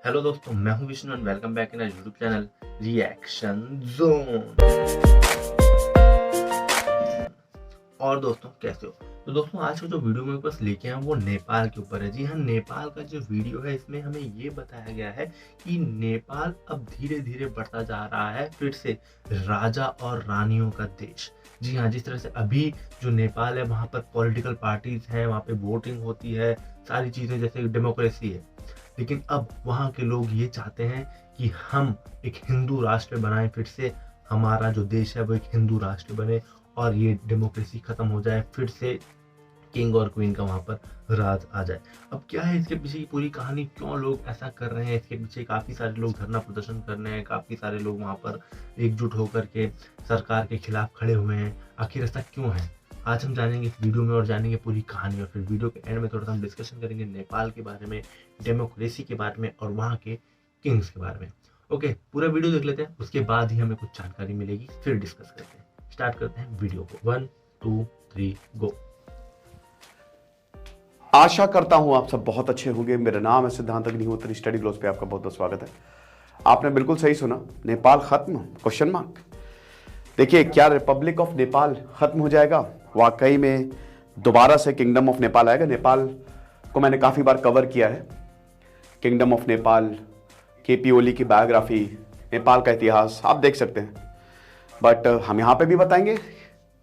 Hello दोस्तों, मैं हूं Vishnu and welcome back in our YouTube channel reaction zone. और दोस्तों कैसे हो? तो दोस्तों आज का जो वीडियो मेरे पास लेके आए वो नेपाल के ऊपर है। जी हाँ, नेपाल का जो वीडियो है इसमें हमें ये बताया गया है कि नेपाल अब धीरे धीरे बढ़ता जा रहा है फिर से राजा और रानियों का देश। जी हाँ, जिस तरह से अभी जो नेपाल है वहाँ पर पॉलिटिकल पार्टीज हैं, वहाँ पे वोटिंग होती है, सारी चीज़ें जैसे डेमोक्रेसी है, लेकिन अब वहाँ के लोग ये चाहते हैं कि हम एक हिंदू राष्ट्र बनाएं, फिर से हमारा जो देश है वो एक हिंदू राष्ट्र बने और ये डेमोक्रेसी खत्म हो जाए, फिर से किंग और क्वीन का वहाँ पर राज आ जाए। अब क्या है इसके पीछे की पूरी कहानी, क्यों लोग ऐसा कर रहे हैं? इसके पीछे काफ़ी सारे लोग धरना प्रदर्शन कर रहे हैं, काफ़ी सारे लोग वहाँ पर एकजुट होकर के सरकार के खिलाफ खड़े हुए हैं। आखिर ऐसा क्यों है, आज हम जानेंगे इस वीडियो में और जानेंगे पूरी कहानी। और फिर वीडियो के एंड में थोड़ा सा हम डिस्कशन करेंगे नेपाल के बारे में, डेमोक्रेसी के बारे में और वहाँ के किंग्स के बारे में। ओके, पूरा वीडियो देख लेते हैं, उसके बाद ही हमें कुछ जानकारी मिलेगी, फिर डिस्कस करते हैं। स्टार्ट करते हैं वीडियो को। 1 2 3 गो। आशा करता हूं आप सब बहुत अच्छे होंगे। मेरा नाम है सिद्धांत अग्निहोत्री, स्टडी ग्लोस पे आपका बहुत बहुत स्वागत है। आपने बिल्कुल सही सुना, नेपाल खत्म? Question mark. देखिए, क्या रिपब्लिक ऑफ नेपाल खत्म हो जाएगा? वाकई में दोबारा से किंगडम ऑफ नेपाल आएगा। नेपाल को मैंने काफी बार कवर किया है। किंगडम ऑफ नेपाल, केपी ओली की बायोग्राफी, नेपाल का इतिहास आप देख सकते हैं। बट हम यहां पे भी बताएंगे,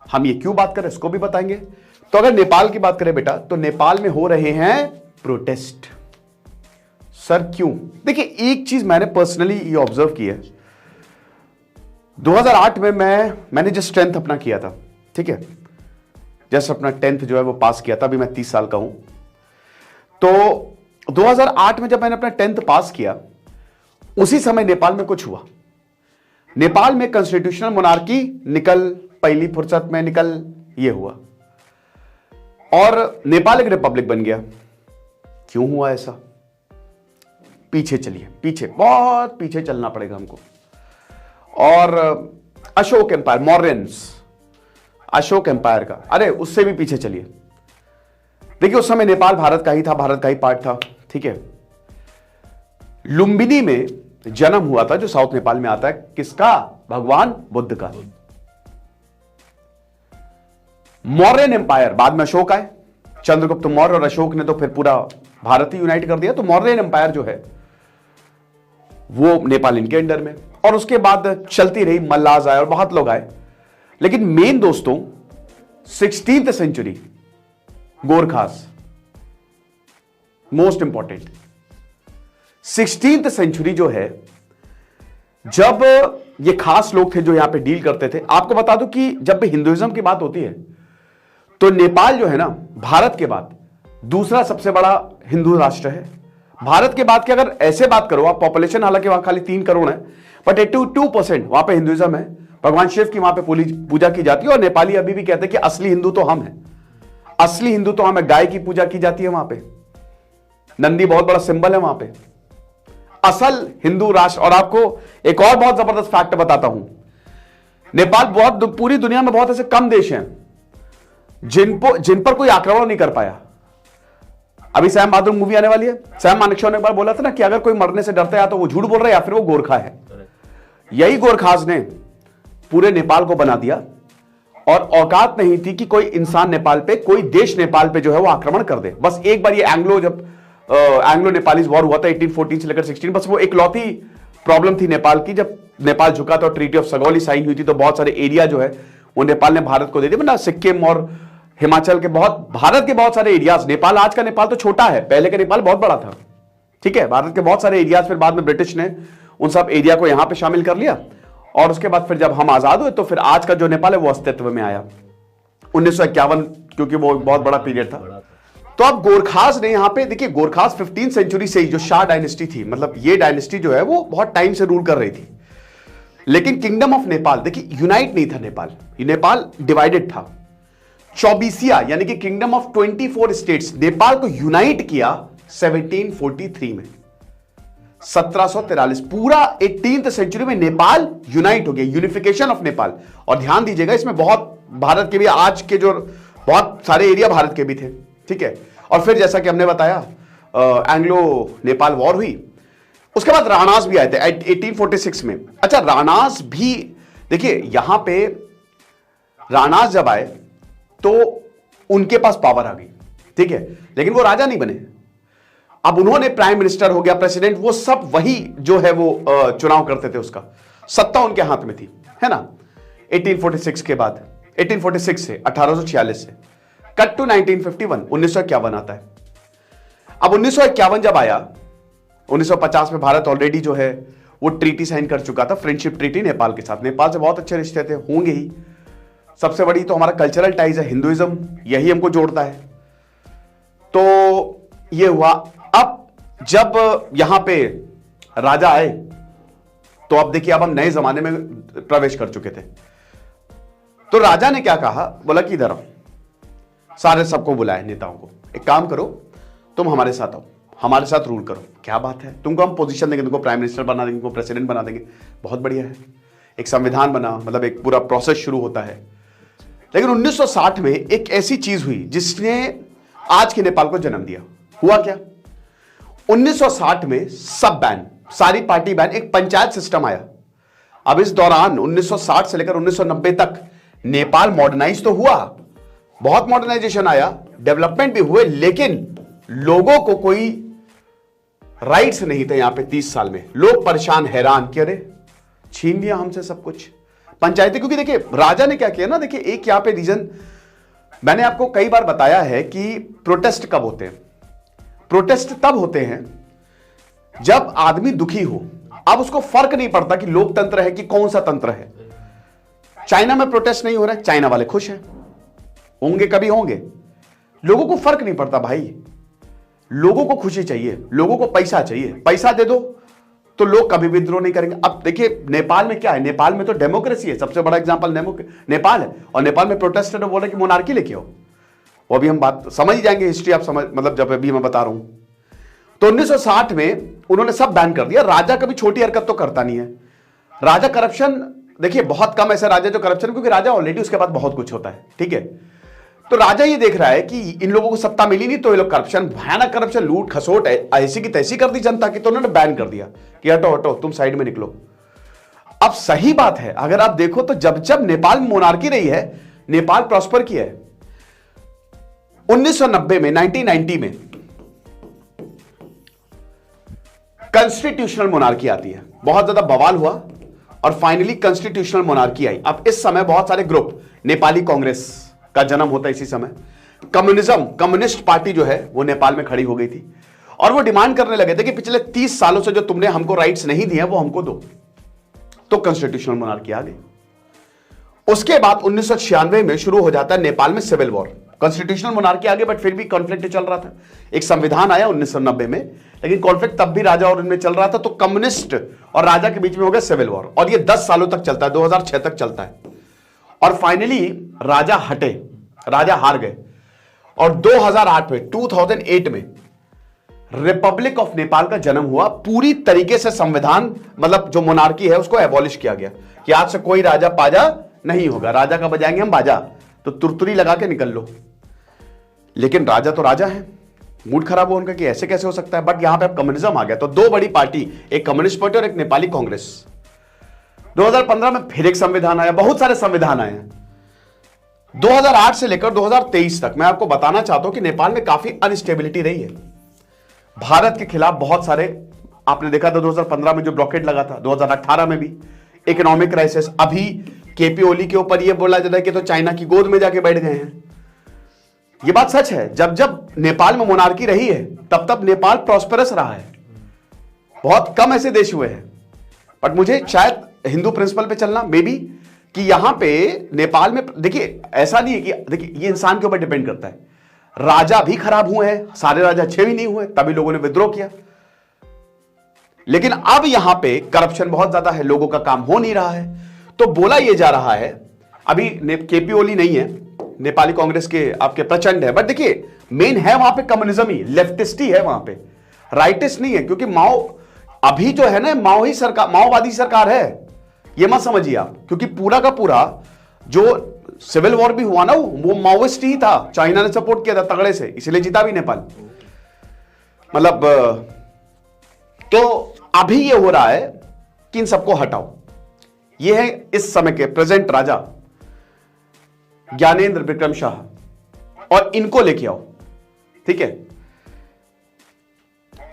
हम ये क्यों बात करें इसको भी बताएंगे। तो अगर नेपाल की बात करें बेटा, तो नेपाल में हो रहे हैं प्रोटेस्ट। सर क्यों? देखिए, एक चीज मैंने पर्सनली ये ऑब्जर्व की है। 2008 में मैंने जस्ट 10th अपना किया था, ठीक है, जस्ट अपना 10th जो है वो पास किया था। अभी मैं 30 साल का हूं। तो 2008 में जब मैंने अपना 10th पास किया, उसी समय नेपाल में कुछ हुआ। नेपाल में कॉन्स्टिट्यूशनल मोनार्की निकल, पहली फुर्सत में निकल, ये हुआ और नेपाल एक रिपब्लिक बन गया। क्यों हुआ ऐसा? पीछे चलिए, पीछे, बहुत पीछे चलना पड़ेगा हमको। और अशोक एम्पायर, मौर्यंस, अशोक एम्पायर का, अरे उससे भी पीछे चलिए। देखिए, उस समय नेपाल भारत का ही था, भारत का ही पार्ट था, ठीक है। लुम्बिनी में जन्म हुआ था, जो साउथ नेपाल में आता है, किसका? भगवान बुद्ध का। मौर्यन एम्पायर, बाद में अशोक आए, चंद्रगुप्त मौर्य और अशोक ने तो फिर पूरा भारत ही यूनाइट कर दिया। तो मौर्यन एम्पायर जो है वो नेपाल इनके अंडर में, और उसके बाद चलती रही, मल्लाज आए और बहुत लोग आए। लेकिन मेन दोस्तों 16th century, Gorkhas, most important 16th century जो है, जब ये खास लोग थे जो यहां पे डील करते थे। आपको बता दूं कि जब भी हिंदुइज्म की बात होती है तो नेपाल जो है ना, भारत के बाद दूसरा सबसे बड़ा हिंदू राष्ट्र है। भारत के बाद की अगर ऐसे बात करो आप, पॉपुलेशन हालांकि वहां खाली 3 करोड़ है, बट 82% वहां पे हिंदुइज्म है। भगवान शिव की वहां पे पूजा की जाती है। और नेपाली अभी भी कहते हैं कि असली हिंदू तो हम हैं, असली हिंदू तो हम है। गाय की पूजा की जाती है वहां पे, नंदी बहुत बड़ा सिंबल है वहां पे, असल हिंदू राष्ट्र। और आपको एक और बहुत जबरदस्त फैक्ट बताता हूं, नेपाल पूरी दुनिया में बहुत ऐसे कम देश हैं जिन पर कोई आक्रमण नहीं कर पाया। अभी सैम बहादुर मूवी आने वाली है। सैम मानेकशॉ ने एक बार बोला था ना कि अगर कोई मरने से डरता है तो वो झूठ बोल रहा है या फिर वो गोरखा है। यही गोरखास ने पूरे नेपाल को बना दिया और औकात नहीं थी कि कोई इंसान नेपाल पे, कोई देश नेपाल पे जो है वो आक्रमण कर दे। बस एक बार ये एंग्लो नेपालीज वॉर हुआ था 1814 से लेकर 16, बस वो इकलौती प्रॉब्लम थी नेपाल की। जब नेपाल झुका था और ट्रीटी ऑफ सगौली साइन हुई थी, तो बहुत सारे एरिया जो है वो नेपाल ने भारत को दे दिया। सिक्किम और हिमाचल के भारत के बहुत सारे एरियाज, नेपाल, आज का नेपाल तो छोटा है, पहले का नेपाल बहुत बड़ा था, ठीक है। भारत के बहुत सारे एरियाज, फिर बाद में ब्रिटिश ने उन सब एरिया को यहां पे शामिल कर लिया। और उसके बाद फिर जब हम आजाद हुए तो फिर आज का जो नेपाल है वो अस्तित्व में आया 1951, क्योंकि वो एक बहुत बड़ा पीरियड था। तो अब गोरखास ने यहां पे, देखिए, गोरखास 15th सेंचुरी से ही, जो शाह डायनेस्टी थी, मतलब ये डायनेस्टी जो है वो बहुत टाइम से रूल कर रही थी। लेकिन किंगडम ऑफ नेपाल, देखिए, यूनाइट नहीं था नेपाल, नेपाल डिवाइडेड था। चौबीसिया यानी कि किंगडम ऑफ 24 स्टेट्स, नेपाल को यूनाइट किया 1743 में, 1743। पूरा 18th सेंचुरी में नेपाल यूनाइट हो गया, यूनिफिकेशन ऑफ नेपाल। और ध्यान दीजिएगा, इसमें बहुत भारत के भी, आज के जो बहुत सारे एरिया भारत के भी थे, ठीक है। और फिर जैसा कि हमने बताया, एंग्लो नेपाल वॉर हुई, उसके बाद राणास भी आए थे 1846 में। अच्छा, राणास भी देखिए, यहां पे राणास जब आए तो उनके पास पावर आ गई, ठीक है, लेकिन वो राजा नहीं बने। अब उन्होंने प्राइम मिनिस्टर हो गया, प्रेसिडेंट, वो सब वही जो है वो चुनाव करते थे, उसका सत्ता उनके हाथ में थी, है ना। 1846 के बाद 1846 से 1846 से कट टू 1951, 1951 आता है। अब 1951 जब आया, 1950 में भारत ऑलरेडी जो है वो ट्रीटी साइन कर चुका था, फ्रेंडशिप ट्रीटी नेपाल के साथ। नेपाल से बहुत अच्छे रिश्ते थे, होंगे ही। सबसे बड़ी तो हमारा कल्चरल टाइज है, हिंदुइज्म, यही हमको जोड़ता है। तो ये हुआ। अब जब यहां पे राजा आए तो अब देखिए, अब हम नए जमाने में प्रवेश कर चुके थे। तो राजा ने क्या कहा, बोला कि इधर आओ, सारे सबको बुलाए नेताओं को, एक काम करो, तुम हमारे साथ आओ, हमारे साथ रूल करो। क्या बात है, तुमको हम पोजीशन देंगे, तुमको प्राइम मिनिस्टर बना देंगे, तुमको प्रेसिडेंट बना देंगे, बहुत बढ़िया है। एक संविधान बना, मतलब एक पूरा प्रोसेस शुरू होता है। लेकिन 1960 में एक ऐसी चीज हुई जिसने आज के नेपाल को जन्म दिया। हुआ क्या, 1960 में सब बैन, सारी पार्टी बैन, एक पंचायत सिस्टम आया। अब इस दौरान 1960 से लेकर 1990 तक नेपाल मॉडर्नाइज तो हुआ, बहुत मॉडर्नाइजेशन आया, डेवलपमेंट भी हुए, लेकिन लोगों को कोई राइट्स नहीं थे। यहां पे 30 साल में लोग परेशान, हैरान कि अरे छीन लिया हमसे सब कुछ, पंचायतें। क्योंकि देखिए राजा ने क्या किया ना, देखिए एक यहां पे रीजन मैंने आपको कई बार बताया है कि प्रोटेस्ट कब होते हैं। प्रोटेस्ट तब होते हैं जब आदमी दुखी हो। अब उसको फर्क नहीं पड़ता कि लोकतंत्र है कि कौन सा तंत्र है। चाइना में प्रोटेस्ट नहीं हो रहा है, चाइना वाले खुश हैं, होंगे, कभी होंगे, लोगों को फर्क नहीं पड़ता भाई। लोगों को खुशी चाहिए, लोगों को पैसा चाहिए, पैसा दे दो तो लोग कभी विद्रोह नहीं करेंगे। अब देखिए नेपाल में क्या है, नेपाल में तो डेमोक्रेसी है, सबसे बड़ा एग्जांपल नेपाल है, और नेपाल में प्रोटेस्टर बोल रहे कि मोनार्की लेके आओ। वो अभी हम बात समझ ही जाएंगे, हिस्ट्री आप समझ, मतलब जब अभी मैं बता रहा हूं। तो 1960 में उन्होंने सब बैन कर दिया। राजा कभी छोटी हरकत तो करता नहीं है। राजा करप्शन, देखिए बहुत कम ऐसे राजा जो करप्शन, क्योंकि राजा ऑलरेडी उसके बाद बहुत कुछ होता है, ठीक है। तो राजा ये देख रहा है कि इन लोगों को सत्ता मिली नहीं, तो ये लोग करप्शन, भयानक करप्शन, लूट खसोट ऐसी की तैसी कर दी जनता की, तो उन्होंने बैन कर दिया कि हटो हटो, तुम साइड में निकलो। अब सही बात है, अगर आप देखो तो जब जब नेपाल में मोनार्की रही है, नेपाल प्रॉस्पर किया है। 1990 में, 1990 में कॉन्स्टिट्यूशनल मोनार्की आती है, बहुत ज्यादा बवाल हुआ और फाइनली कॉन्स्टिट्यूशनल मोनार्की आई। अब इस समय बहुत सारे ग्रुप, नेपाली कांग्रेस का जन्म होता है इसी समय, कम्युनिज्म, कम्युनिस्ट पार्टी जो है वो नेपाल में खड़ी हो गई थी और वो डिमांड करने लगे थे कि पिछले 30 सालों से जो तुमने हमको राइट्स नहीं दिए वो हमको दो। तो कॉन्स्टिट्यूशनल मोनार्की आ गई। उसके बाद 1996 में शुरू हो जाता है नेपाल में सिविल वॉर। कॉन्स्टिट्यूशनल मोनार्की आ गई बट फिर भी कॉन्फ्लिक्ट चल रहा था। एक संविधान आया 1990 में, लेकिन कॉन्फ्लिक्ट तब भी राजा और इनमें चल रहा था। तो कम्युनिस्ट और राजा के बीच में हो गया सिविल वॉर और ये 10 सालों तक चलता है, 2006 तक चलता है। और फाइनली राजा हटे, राजा हार गए और 2008 में, 2008 में रिपब्लिक ऑफ नेपाल का जन्म हुआ। पूरी तरीके से संविधान, मतलब जो मोनार्की है उसको एबॉलिश किया गया कि आज से कोई राजा पाजा नहीं होगा, राजा का बजाएंगे हम बाजा, तो तुरतुरी लगा के निकल लो। लेकिन राजा तो राजा है, मूड खराब हो उनका कि ऐसे कैसे हो सकता है। बट यहां पे अब कम्युनिज्म आ गया, तो दो बड़ी पार्टी, एक कम्युनिस्ट पार्टी और एक नेपाली कांग्रेस। 2015 में फिर एक संविधान आया, बहुत सारे संविधान आए हैं। 2008 से लेकर 2023 तक मैं आपको बताना चाहता हूं कि नेपाल में काफी अनस्टेबिलिटी रही है। भारत के खिलाफ बहुत सारे, आपने देखा था 2015 में जो ब्लॉकेड लगा था, 2018 में भी इकोनॉमिक क्राइसिस। अभी केपी ओली के ऊपर यह बोला जाता है कि तो चाइना की गोद में जाके बैठ गए हैं। यह बात सच है। जब जब नेपाल में मोनार्की रही है तब तब नेपाल प्रॉस्पेरस रहा है। बहुत कम ऐसे देश हुए हैं। बट मुझे शायद हिंदू प्रिंसिपल पे चलना, मे बी, कि यहां पे नेपाल में देखिए ऐसा नहीं है कि, देखिए ये इंसान के ऊपर डिपेंड करता है। राजा भी खराब हुए हैं, सारे राजा अच्छे भी नहीं हुए, तभी लोगों ने विद्रोह किया। लेकिन अब यहां पे करप्शन बहुत ज्यादा है, लोगों का काम हो नहीं रहा है। तो बोला यह जा रहा है, अभी केपी ओली नहीं है, नेपाली कांग्रेस के आपके प्रचंड है, बट देखिए मेन है वहां पे कम्युनिज्म ही, लेफ्टिस्ट ही है वहां पे, राइटिस्ट नहीं है। क्योंकि माओ अभी जो है ना, माओ ही सरकार, माओवादी सरकार है, ये मत समझिए आप। क्योंकि पूरा का पूरा जो सिविल वॉर भी हुआ ना, वो माओइस्ट ही था, चाइना ने सपोर्ट किया था तगड़े से, इसलिए जीता भी नेपाल। मतलब तो अभी ये हो रहा है कि इन सबको हटाओ। ये है इस समय के प्रेजेंट राजा ज्ञानेंद्र विक्रम शाह और इनको लेके आओ, ठीक है।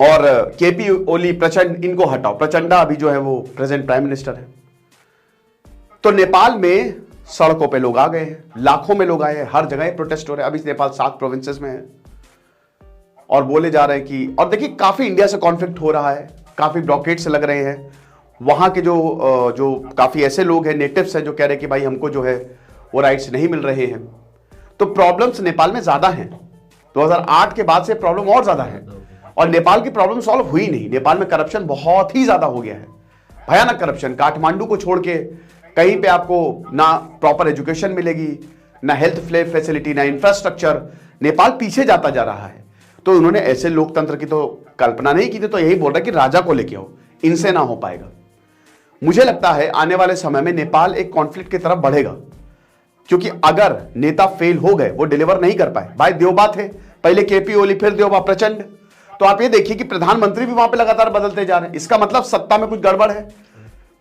और केपी ओली प्रचंड, इनको हटाओ। प्रचंडा अभी जो है वो प्रेजेंट प्राइम मिनिस्टर है। तो नेपाल में सड़कों पे लोग आ गए हैं, लाखों में लोग आए हैं, हर जगह प्रोटेस्ट हो रहे हैं। अभी नेपाल 7 प्रोविंसेस में है और बोले जा रहे हैं कि, और देखिए काफी इंडिया से कॉन्फ्लिक्ट हो रहा है, काफी ब्लॉकेड्स लग रहे हैं। वहां के जो काफी ऐसे लोग हैं, नेटिव्स हैं, जो कह रहे हैं कि भाई हमको जो है वो राइट्स नहीं मिल रहे हैं। तो प्रॉब्लम्स नेपाल में ज्यादा हैं। 2008 के बाद से प्रॉब्लम और ज्यादा है और नेपाल की प्रॉब्लम सॉल्व हुई नहीं। नेपाल में करप्शन बहुत ही ज्यादा हो गया है, भयानक करप्शन। काठमांडू को छोड़ के कहीं पे आपको ना प्रॉपर एजुकेशन मिलेगी, ना हेल्थ फैसिलिटी, ना इंफ्रास्ट्रक्चर। नेपाल पीछे जाता जा रहा है। तो उन्होंने ऐसे लोकतंत्र की तो कल्पना नहीं की थी। तो यही बोल रहा है कि राजा को लेके आओ, इनसे ना हो पाएगा। मुझे लगता है आने वाले समय में नेपाल एक कॉन्फ्लिक्ट की तरफ बढ़ेगा, क्योंकि अगर नेता फेल हो गए, वो डिलीवर नहीं कर पाए। भाई देवबा थे, पहले केपी ओली, फिर देवबा, प्रचंड। तो आप ये देखिए कि प्रधानमंत्री भी वहां पे लगातार बदलते जा रहे हैं। इसका मतलब सत्ता में कुछ गड़बड़ है,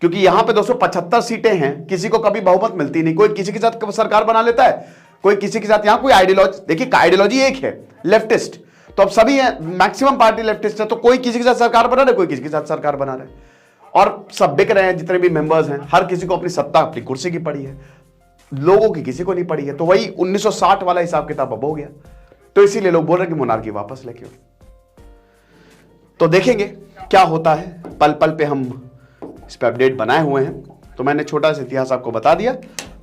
क्योंकि यहां पे 275 सीटें हैं, किसी को कभी बहुमत मिलती नहीं। कोई किसी के साथ सरकार बना लेता है, कोई किसी के साथ। यहां कोई आइडियोलॉजी, देखिए आइडियोलॉजी एक है, लेफ्टिस्ट। तो अब सभी है, मैक्सिमम पार्टी लेफ्टिस्ट है। तो कोई किसी के साथ सरकार बना रहे, कोई किसी के साथ सरकार बना रहे, और सब बिक रहे हैं। जितने भी मेंबर्स हैं, हर किसी को अपनी सत्ता, अपनी कुर्सी की पड़ी है, लोगों की किसी को नहीं पड़ी है। तो वही 1960 वाला हिसाब किताब अब हो गया। तो इसीलिए लोग बोल रहे हैं कि मोनार्की वापस लेके आओ। तो देखेंगे क्या होता है, पल पल पे हम इस पे अपडेट बनाए हुए हैं। तो मैंने छोटा सा इतिहास आपको बता दिया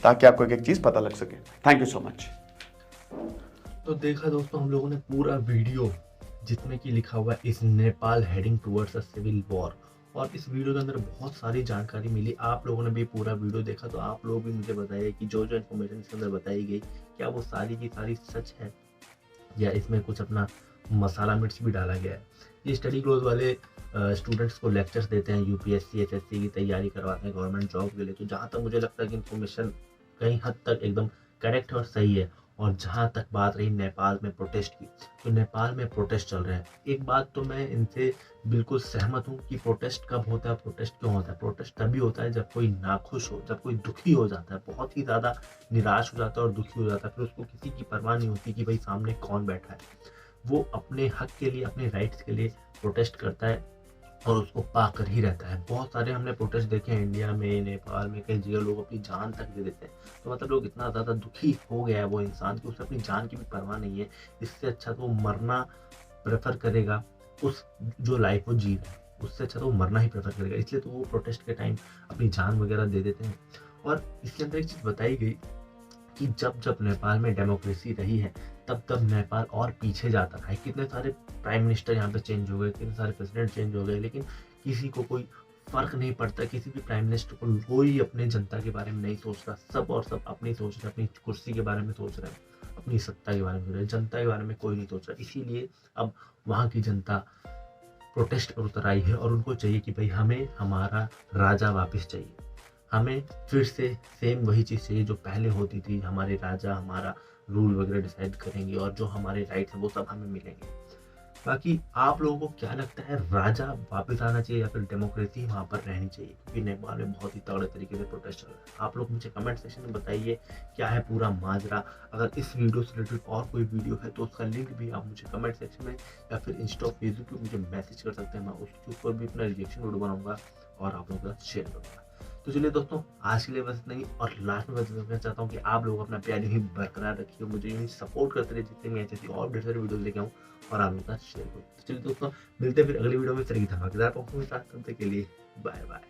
ताकि आपको एक एक चीज पता लग सके। Thank you so much. तो देखा दोस्तों, हम लोगों ने पूरा वीडियो जिसमें कि लिखा हुआ है इस Nepal heading towards a civil war, और इस वीडियो के अंदर बहुत सारी जानकारी मिली। आप लोगों ने भी पूरा वीडियो देखा, तो आप लोग भी मुझे बताइए कि जो जो इन्फॉर्मेशन इसके अंदर बताई गई, क्या वो सारी की सारी सच है या इसमें कुछ अपना मसाला मिर्च भी डाला गया है। ये स्टडी क्लोज वाले स्टूडेंट्स को लेक्चर्स देते हैं, यूपीएससी एसएससी की तैयारी करवाते हैं गवर्नमेंट जॉब के लिए। तो जहाँ तक मुझे लगता है कि इन्फॉर्मेशन कहीं हद तक एकदम करेक्ट और सही है। और जहाँ तक बात रही नेपाल में प्रोटेस्ट की, तो नेपाल में प्रोटेस्ट चल रहे हैं। एक बात तो मैं इनसे बिल्कुल सहमत हूँ कि प्रोटेस्ट कब होता है, प्रोटेस्ट क्यों होता है। प्रोटेस्ट तभी होता है जब कोई नाखुश हो, जब कोई दुखी हो जाता है, बहुत ही ज़्यादा निराश हो जाता है और दुखी हो जाता है। फिर उसको किसी की परवाह नहीं होती कि भाई सामने कौन बैठा है। वो अपने हक के लिए, अपने राइट्स के लिए प्रोटेस्ट करता है और उसको पा कर ही रहता है। बहुत सारे हमने प्रोटेस्ट देखे हैं इंडिया में, नेपाल में, कई जगह लोग अपनी जान तक दे देते हैं। तो मतलब लोग इतना ज़्यादा दुखी हो गया है वो इंसान कि उसे अपनी जान की भी परवाह नहीं है। इससे अच्छा तो वो मरना प्रेफर करेगा, उस जो लाइफ वो जी रहा है उससे अच्छा तो वो मरना ही प्रेफर करेगा। इसलिए तो वो प्रोटेस्ट के टाइम अपनी जान वगैरह दे देते हैं। और इसके अंदर एक चीज़ बताई गई कि जब जब नेपाल में डेमोक्रेसी रही है, तब तब नेपाल और पीछे जाता रहा है। कितने सारे प्राइम मिनिस्टर यहाँ पे चेंज हो गए, कितने सारे प्रेसिडेंट चेंज हो गए, लेकिन किसी को कोई फर्क नहीं पड़ता। किसी भी प्राइम मिनिस्टर को कोई अपने जनता के बारे में नहीं सोच रहा। सब और सब अपनी सोच रहे, अपनी कुर्सी के बारे में सोच रहे हैं, अपनी सत्ता के बारे में सोच रहे हैं, जनता के बारे में कोई नहीं सोच रहा। इसीलिए अब वहाँ की जनता प्रोटेस्ट पर उतर आई है और उनको चाहिए कि भाई हमें हमारा राजा वापस चाहिए। हमें फिर से सेम वही चीज़ चाहिए जो पहले होती थी। हमारे राजा हमारा रूल वगैरह डिसाइड करेंगे और जो हमारे राइट्स हैं वो सब हमें मिलेंगे। बाकी आप लोगों को क्या लगता है, राजा वापस आना चाहिए या फिर डेमोक्रेसी वहाँ पर रहनी चाहिए? क्योंकि नेपाल में बहुत ही तगड़े तरीके से प्रोटेस्ट चल रहा है। आप लोग मुझे कमेंट सेक्शन में बताइए क्या है पूरा माजरा। अगर इस वीडियो से रिलेटेड और कोई वीडियो है तो उसका लिंक भी आप मुझे कमेंट सेक्शन में या फिर इंस्टा फेसबुक पर मुझे मैसेज कर सकते हैं। मैं उसके ऊपर भी अपना रिएक्शन वीडियो बनाऊंगा और आप लोगों के साथ शेयर करूँगा। तो चलिए दोस्तों, आज के लिए बस नहीं, और लास्ट में मैं चाहता हूँ कि आप लोग अपना प्यार यूँ ही बरकरार रखिए, मुझे यूँ ही सपोर्ट करते रहिए, जिससे मैं ऐसी और ढेर सारी वीडियो लेके आऊँ और आप लोगों के साथ शेयर करूँ। तो चलिए दोस्तों, मिलते हैं फिर अगली वीडियो में। तरह की धमाकेदार परफॉर्मेंस के लिए बाय बाय।